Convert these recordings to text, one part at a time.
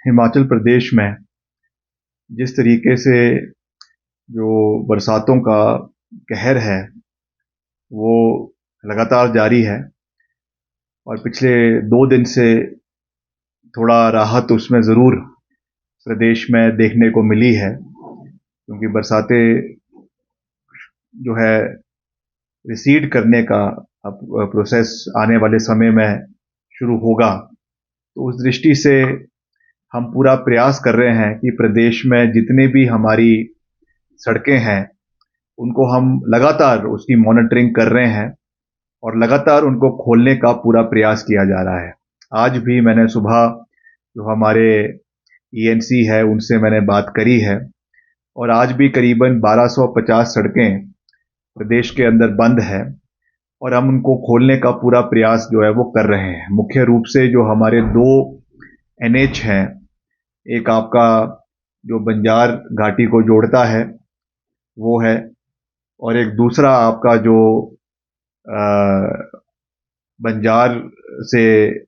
हिमाचल प्रदेश में जिस तरीके से जो बरसातों का कहर है वो लगातार जारी है और पिछले 2 दिन से थोड़ा राहत उसमें ज़रूर प्रदेश में देखने को मिली है, क्योंकि बरसातें जो है रिसीड करने का अब प्रोसेस आने वाले समय में शुरू होगा। तो उस दृष्टि से हम पूरा प्रयास कर रहे हैं कि प्रदेश में जितने भी हमारी सड़कें हैं उनको हम लगातार उसकी मॉनिटरिंग कर रहे हैं और लगातार उनको खोलने का पूरा प्रयास किया जा रहा है। आज भी मैंने सुबह जो हमारे ईएनसी है उनसे मैंने बात करी है और आज भी करीबन 1250 सड़कें प्रदेश के अंदर बंद है और हम उनको खोलने का पूरा प्रयास जो है वो कर रहे हैं। मुख्य रूप से जो हमारे 2 एनएच हैं, एक आपका जो बंजार घाटी को जोड़ता है वो है और एक दूसरा आपका जो बंजार से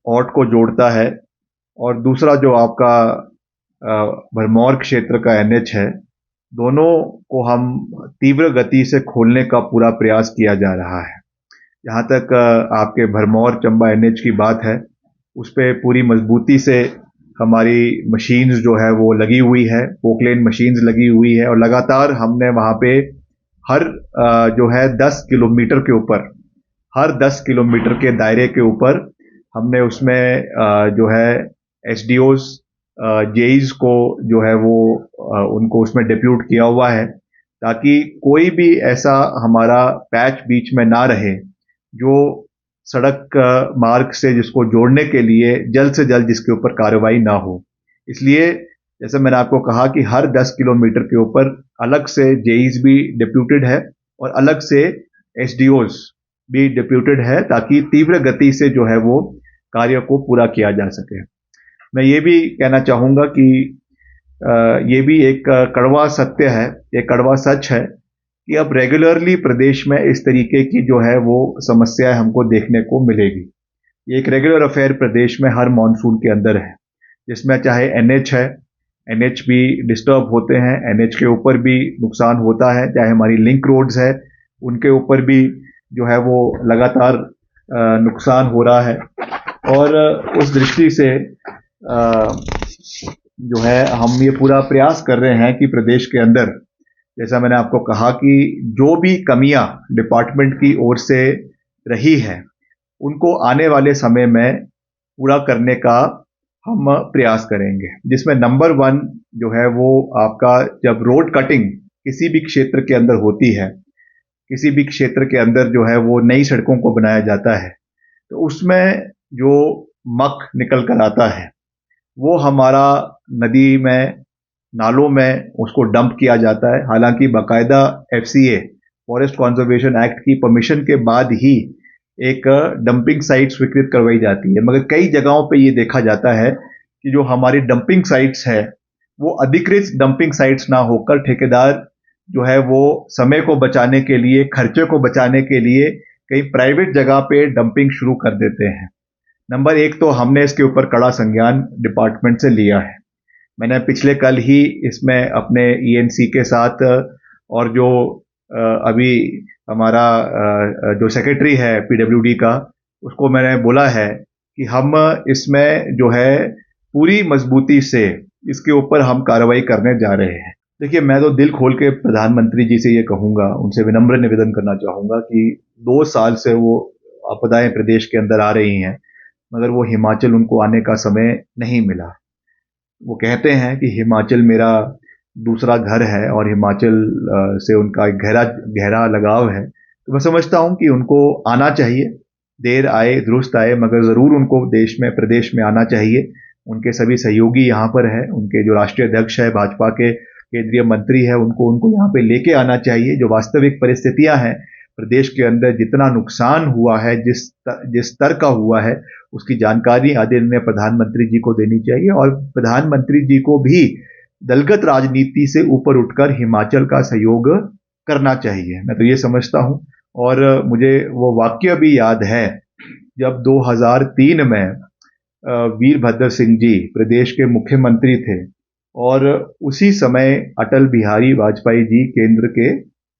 औट को जोड़ता है और दूसरा जो आपका भरमौर क्षेत्र का एनएच है। दोनों को हम तीव्र गति से खोलने का पूरा प्रयास किया जा रहा है। जहाँ तक आपके भरमौर चंबा एनएच की बात है, उस पर पूरी मजबूती से हमारी मशीन्स जो है वो लगी हुई है, पोकलेन मशीन्स लगी हुई है और लगातार हमने वहाँ पे हर जो है 10 किलोमीटर के ऊपर, हर 10 किलोमीटर के दायरे के ऊपर हमने उसमें जो है एसडीओज जेईज को जो है वो उनको उसमें डिप्यूट किया हुआ है, ताकि कोई भी ऐसा हमारा पैच बीच में ना रहे जो सड़क मार्ग से जिसको जोड़ने के लिए जल्द से जल्द जिसके ऊपर कार्रवाई ना हो। इसलिए जैसे मैंने आपको कहा कि हर 10 किलोमीटर के ऊपर अलग से जेईज भी डिप्यूटेड है और अलग से एसडीओज भी डिप्यूटेड है, ताकि तीव्र गति से जो है वो कार्य को पूरा किया जा सके। मैं ये भी कहना चाहूँगा कि ये भी एक कड़वा सत्य है, एक कड़वा सच है कि अब रेगुलरली प्रदेश में इस तरीके की जो है वो समस्याएं हमको देखने को मिलेगी। ये एक रेगुलर अफेयर प्रदेश में हर मॉनसून के अंदर है, जिसमें चाहे एनएच है, एनएच भी डिस्टर्ब होते हैं, एनएच के ऊपर भी नुकसान होता है, चाहे हमारी लिंक रोड्स है उनके ऊपर भी जो है वो लगातार नुकसान हो रहा है। और उस दृष्टि से जो है हम ये पूरा प्रयास कर रहे हैं कि प्रदेश के अंदर, जैसा मैंने आपको कहा कि जो भी कमियां डिपार्टमेंट की ओर से रही है उनको आने वाले समय में पूरा करने का हम प्रयास करेंगे, जिसमें नंबर 1 जो है वो आपका जब रोड कटिंग किसी भी क्षेत्र के अंदर होती है, किसी भी क्षेत्र के अंदर जो है वो नई सड़कों को बनाया जाता है, तो उसमें जो मक निकल कर आता है वो हमारा नदी में, नालों में उसको डंप किया जाता है। हालांकि बाकायदा एफसीए, फॉरेस्ट कंजर्वेशन एक्ट की परमिशन के बाद ही एक डंपिंग साइट स्वीकृत करवाई जाती है, मगर कई जगहों पे ये देखा जाता है कि जो हमारी डंपिंग साइट्स है वो अधिकृत डंपिंग साइट्स ना होकर ठेकेदार जो है वो समय को बचाने के लिए, खर्चे को बचाने के लिए कई प्राइवेट जगह पे डंपिंग शुरू कर देते हैं। नंबर 1 तो हमने इसके ऊपर कड़ा संज्ञान डिपार्टमेंट से लिया है। मैंने पिछले कल ही इसमें अपने ईएनसी के साथ और जो अभी हमारा जो सेक्रेटरी है पीडब्ल्यूडी का, उसको मैंने बोला है कि हम इसमें जो है पूरी मजबूती से इसके ऊपर हम कार्रवाई करने जा रहे हैं। देखिए, मैं तो दिल खोल के प्रधानमंत्री जी से ये कहूँगा, उनसे विनम्र निवेदन करना चाहूँगा कि 2 साल से वो आपदाएं प्रदेश के अंदर आ रही हैं, मगर वो हिमाचल उनको आने का समय नहीं मिला। वो कहते हैं कि हिमाचल मेरा दूसरा घर है और हिमाचल से उनका एक गहरा गहरा लगाव है। तो मैं समझता हूँ कि उनको आना चाहिए, देर आए दुरुस्त आए, मगर ज़रूर उनको देश में, प्रदेश में आना चाहिए। उनके सभी सहयोगी यहाँ पर हैं, उनके जो राष्ट्रीय अध्यक्ष है, भाजपा के केंद्रीय मंत्री है, उनको यहाँ पे लेके आना चाहिए। जो वास्तविक परिस्थितियां हैं प्रदेश के अंदर, जितना नुकसान हुआ है, जिस स्तर का हुआ है, उसकी जानकारी आदरणीय प्रधानमंत्री जी को देनी चाहिए और प्रधानमंत्री जी को भी दलगत राजनीति से ऊपर उठकर हिमाचल का सहयोग करना चाहिए। मैं तो ये समझता हूं। और मुझे वो वाक्य भी याद है जब 2003 में वीरभद्र सिंह जी प्रदेश के मुख्यमंत्री थे और उसी समय अटल बिहारी वाजपेयी जी केंद्र के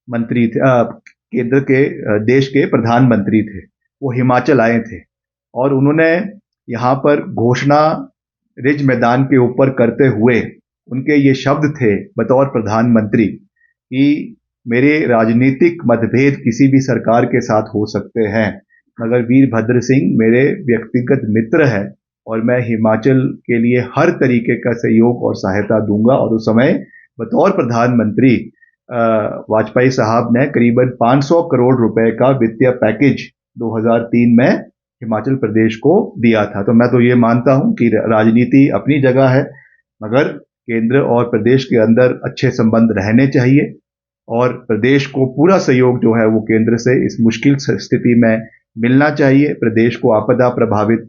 मंत्री थे, केंद्र के देश के प्रधानमंत्री थे। वो हिमाचल आए थे और उन्होंने यहाँ पर घोषणा रिज मैदान के ऊपर करते हुए उनके ये शब्द थे बतौर प्रधानमंत्री कि मेरे राजनीतिक मतभेद किसी भी सरकार के साथ हो सकते हैं, मगर वीरभद्र सिंह मेरे व्यक्तिगत मित्र है और मैं हिमाचल के लिए हर तरीके का सहयोग और सहायता दूंगा। और उस समय बतौर प्रधानमंत्री वाजपेयी साहब ने करीबन 500 करोड़ रुपए का वित्तीय पैकेज 2003 में हिमाचल प्रदेश को दिया था। तो मैं तो ये मानता हूं कि राजनीति अपनी जगह है, मगर केंद्र और प्रदेश के अंदर अच्छे संबंध रहने चाहिए और प्रदेश को पूरा सहयोग जो है वो केंद्र से इस मुश्किल स्थिति में मिलना चाहिए। प्रदेश को आपदा प्रभावित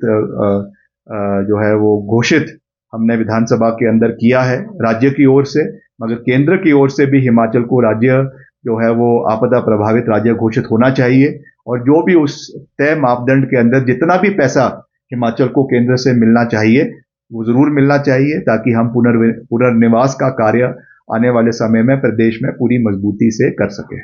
जो है वो घोषित हमने विधानसभा के अंदर किया है राज्य की ओर से, मगर केंद्र की ओर से भी हिमाचल को राज्य जो है वो आपदा प्रभावित राज्य घोषित होना चाहिए और जो भी उस तय मापदंड के अंदर जितना भी पैसा हिमाचल को केंद्र से मिलना चाहिए वो जरूर मिलना चाहिए, ताकि हम पुनर्निवास का कार्य आने वाले समय में प्रदेश में पूरी मजबूती से कर सकें।